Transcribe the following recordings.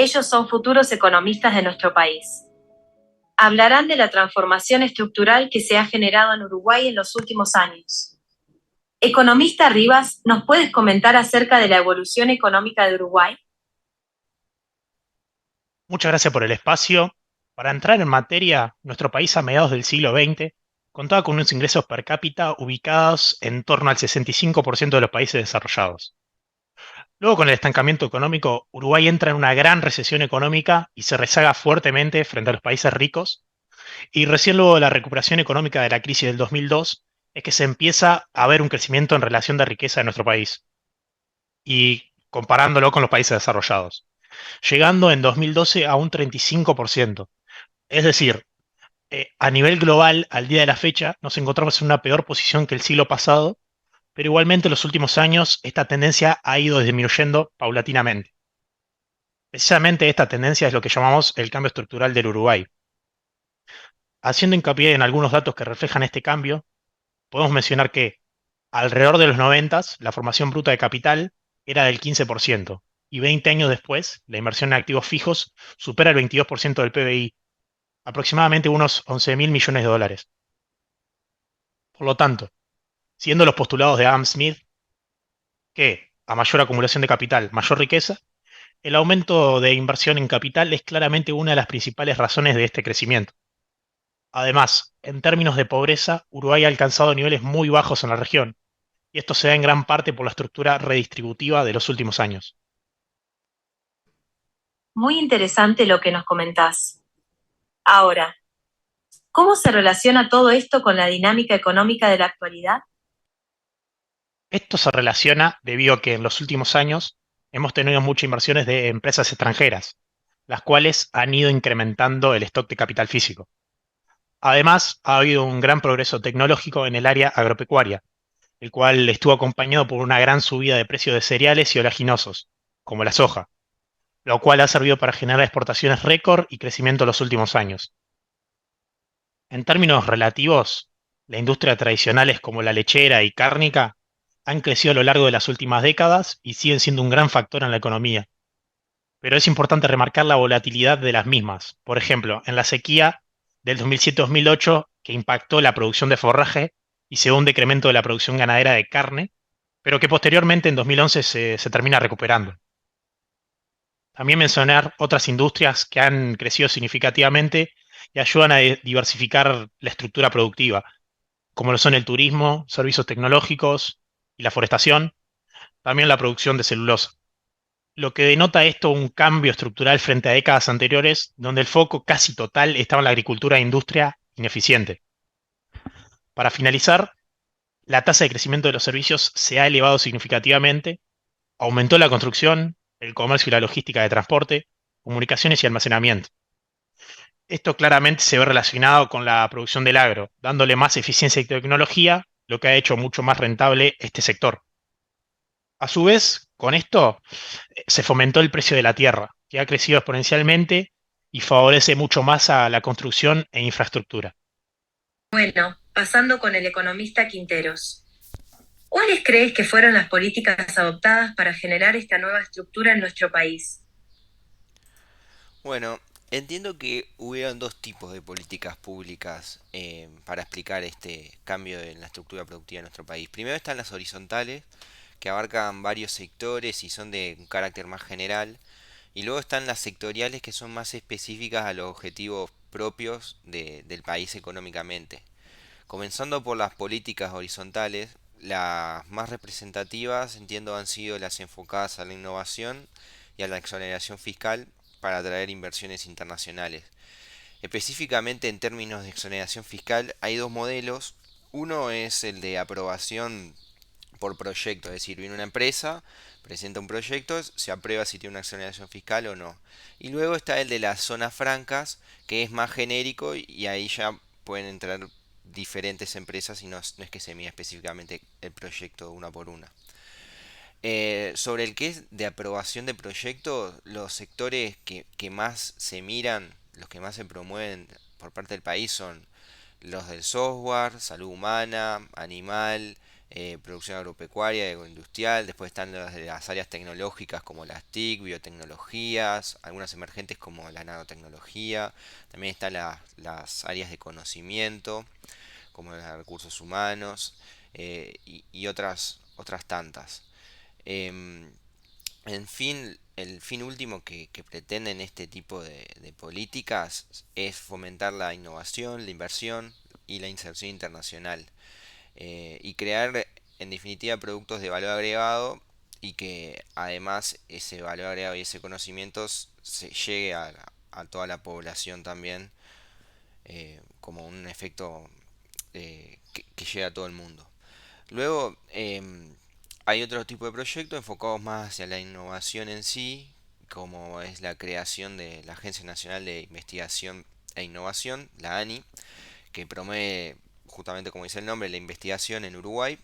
Ellos son futuros economistas de nuestro país. Hablarán de la transformación estructural que se ha generado en Uruguay en los últimos años. Economista Rivas, ¿nos puedes comentar acerca de la evolución económica de Uruguay? Muchas gracias por el espacio. Para entrar en materia, nuestro país a mediados del siglo XX contaba con unos ingresos per cápita ubicados en torno al 65% de los países desarrollados. Luego, con el estancamiento económico, Uruguay entra en una gran recesión económica y se rezaga fuertemente frente a los países ricos. Y recién luego de la recuperación económica de la crisis del 2002 es que se empieza a ver un crecimiento en relación de riqueza de nuestro país y comparándolo con los países desarrollados, llegando en 2012 a un 35%. Es decir, a nivel global, al día de la fecha, nos encontramos en una peor posición que el siglo pasado, pero igualmente en los últimos años esta tendencia ha ido disminuyendo paulatinamente. Precisamente esta tendencia es lo que llamamos el cambio estructural del Uruguay. Haciendo hincapié en algunos datos que reflejan este cambio, podemos mencionar que alrededor de los 90 la formación bruta de capital era del 15% y 20 años después la inversión en activos fijos supera el 22% del PBI, aproximadamente unos 11.000 millones de dólares. Por lo tanto, siendo los postulados de Adam Smith que a mayor acumulación de capital, mayor riqueza, el aumento de inversión en capital es claramente una de las principales razones de este crecimiento. Además, en términos de pobreza, Uruguay ha alcanzado niveles muy bajos en la región, y esto se da en gran parte por la estructura redistributiva de los últimos años. Muy interesante lo que nos comentás. Ahora, ¿cómo se relaciona todo esto con la dinámica económica de la actualidad? Esto se relaciona debido a que en los últimos años hemos tenido muchas inversiones de empresas extranjeras, las cuales han ido incrementando el stock de capital físico. Además, ha habido un gran progreso tecnológico en el área agropecuaria, el cual estuvo acompañado por una gran subida de precios de cereales y oleaginosos, como la soja, lo cual ha servido para generar exportaciones récord y crecimiento en los últimos años. En términos relativos, las industrias tradicionales como la lechera y cárnica han crecido a lo largo de las últimas décadas y siguen siendo un gran factor en la economía. Pero es importante remarcar la volatilidad de las mismas. Por ejemplo, en la sequía del 2007-2008, que impactó la producción de forraje y se dio un decremento de la producción ganadera de carne, pero que posteriormente en 2011 se termina recuperando. También mencionar otras industrias que han crecido significativamente y ayudan a diversificar la estructura productiva, como lo son el turismo, servicios tecnológicos y la forestación, también la producción de celulosa. Lo que denota esto un cambio estructural frente a décadas anteriores, donde el foco casi total estaba en la agricultura e industria ineficiente. Para finalizar, la tasa de crecimiento de los servicios se ha elevado significativamente, aumentó la construcción, el comercio y la logística de transporte, comunicaciones y almacenamiento. Esto claramente se ve relacionado con la producción del agro, dándole más eficiencia y tecnología, lo que ha hecho mucho más rentable este sector. A su vez, con esto se fomentó el precio de la tierra, que ha crecido exponencialmente y favorece mucho más a la construcción e infraestructura. Bueno, pasando con el economista Quinteros. ¿Cuáles crees que fueron las políticas adoptadas para generar esta nueva estructura en nuestro país? Bueno, entiendo que hubieron dos tipos de políticas públicas para explicar este cambio en la estructura productiva de nuestro país. Primero están las horizontales, que abarcan varios sectores y son de un carácter más general. Y luego están las sectoriales, que son más específicas a los objetivos propios del país económicamente. Comenzando por las políticas horizontales, las más representativas entiendo han sido las enfocadas a la innovación y a la exoneración fiscal para atraer inversiones internacionales. Específicamente en términos de exoneración fiscal hay dos modelos. Uno es el de aprobación por proyecto, es decir, viene una empresa, presenta un proyecto, se aprueba si tiene una exoneración fiscal o no. Y luego está el de las zonas francas, que es más genérico y ahí ya pueden entrar diferentes empresas y no es que se mida específicamente el proyecto una por una. Sobre el que es de aprobación de proyectos, los sectores que más se miran, los que más se promueven por parte del país son los del software, salud humana, animal, producción agropecuaria, agroindustrial. Después están las áreas tecnológicas como las TIC, biotecnologías, algunas emergentes como la nanotecnología. También están las áreas de conocimiento como los recursos humanos, y otras tantas. Em, en fin, el fin último que pretenden este tipo de políticas es fomentar la innovación, la inversión y la inserción internacional, y crear en definitiva productos de valor agregado, y que además ese valor agregado y ese conocimiento se llegue a toda la población también, como un efecto que llegue a todo el mundo. Luego, hay otro tipo de proyectos enfocados más hacia la innovación en sí, como es la creación de la Agencia Nacional de Investigación e Innovación, la ANI, que promueve, justamente como dice el nombre, la investigación en Uruguay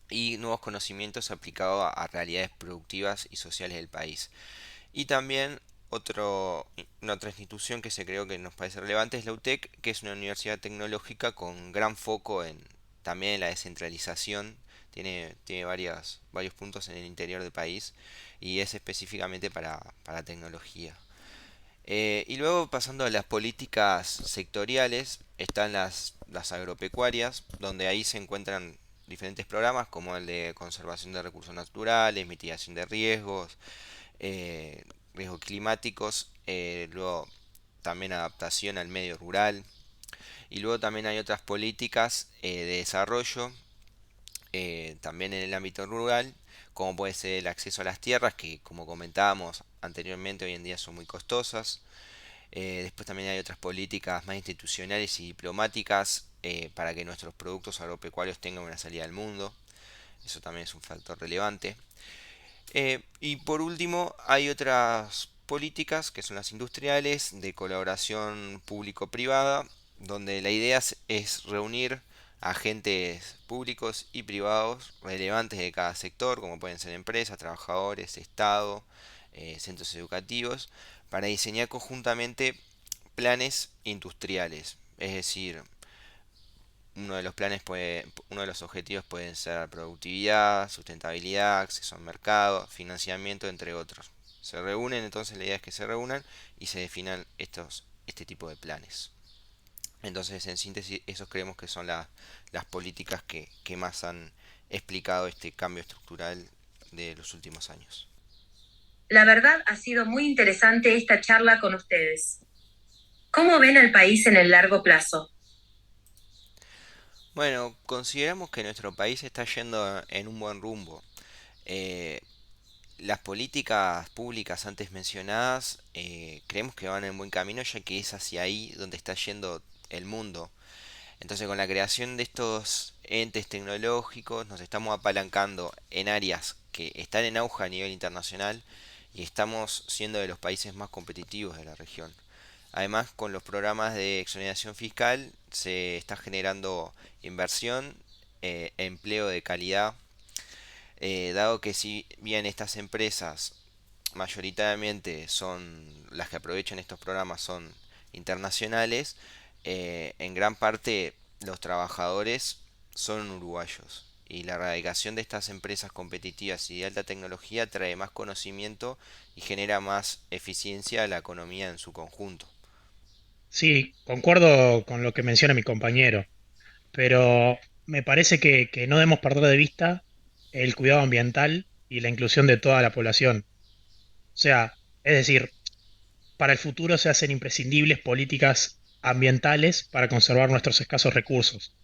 y nuevos conocimientos aplicados a realidades productivas y sociales del país. Y también una otra institución que se creó que nos parece relevante es la UTEC, que es una universidad tecnológica con gran foco también en la descentralización. Tiene varios puntos en el interior del país y es específicamente para tecnología. Y luego pasando a las políticas sectoriales, están las agropecuarias, donde ahí se encuentran diferentes programas como el de conservación de recursos naturales, mitigación de riesgos, eh, riesgos climáticos, luego también adaptación al medio rural, y luego también hay otras políticas de desarrollo, también en el ámbito rural, como puede ser el acceso a las tierras, que como comentábamos anteriormente hoy en día son muy costosas. Después también hay otras políticas más institucionales y diplomáticas, para que nuestros productos agropecuarios tengan una salida al mundo. Eso también es un factor relevante. Y por último, hay otras políticas que son las industriales de colaboración público-privada, donde la idea es reunir agentes públicos y privados relevantes de cada sector, como pueden ser empresas, trabajadores, Estado, centros educativos, para diseñar conjuntamente planes industriales. Es decir, uno de los objetivos pueden ser productividad, sustentabilidad, acceso al mercado, financiamiento, entre otros. Se reúnen, entonces la idea es que se reúnan y se definan este tipo de planes. Entonces, en síntesis, esos creemos que son las políticas que más han explicado este cambio estructural de los últimos años. La verdad ha sido muy interesante esta charla con ustedes. ¿Cómo ven al país en el largo plazo? Bueno, consideramos que nuestro país está yendo en un buen rumbo. Eh, las políticas públicas antes mencionadas, creemos que van en buen camino, ya que es hacia ahí donde está yendo el mundo. Entonces, con la creación de estos entes tecnológicos nos estamos apalancando en áreas que están en auge a nivel internacional, y estamos siendo de los países más competitivos de la región. Además, con los programas de exoneración fiscal se está generando inversión, empleo de calidad, dado que si bien estas empresas mayoritariamente son las que aprovechan estos programas son internacionales, en gran parte los trabajadores son uruguayos, y la erradicación de estas empresas competitivas y de alta tecnología trae más conocimiento y genera más eficiencia a la economía en su conjunto. Sí, concuerdo con lo que menciona mi compañero, pero me parece que no debemos perder de vista el cuidado ambiental y la inclusión de toda la población. O sea, es decir, para el futuro se hacen imprescindibles políticas ambientales para conservar nuestros escasos recursos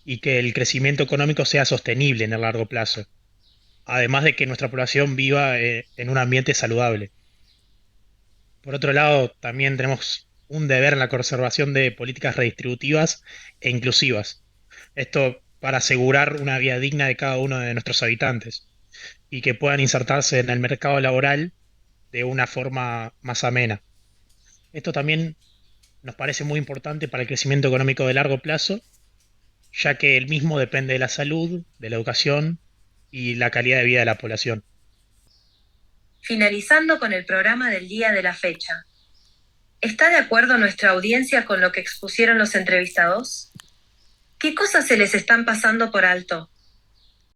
y que el crecimiento económico sea sostenible en el largo plazo, además de que nuestra población viva en un ambiente saludable. Por otro lado, también tenemos un deber en la conservación de políticas redistributivas e inclusivas. Esto para asegurar una vida digna de cada uno de nuestros habitantes y que puedan insertarse en el mercado laboral de una forma más amena. Esto también nos parece muy importante para el crecimiento económico de largo plazo, ya que el mismo depende de la salud, de la educación y la calidad de vida de la población. Finalizando con el programa del día de la fecha. ¿Está de acuerdo nuestra audiencia con lo que expusieron los entrevistados? ¿Qué cosas se les están pasando por alto?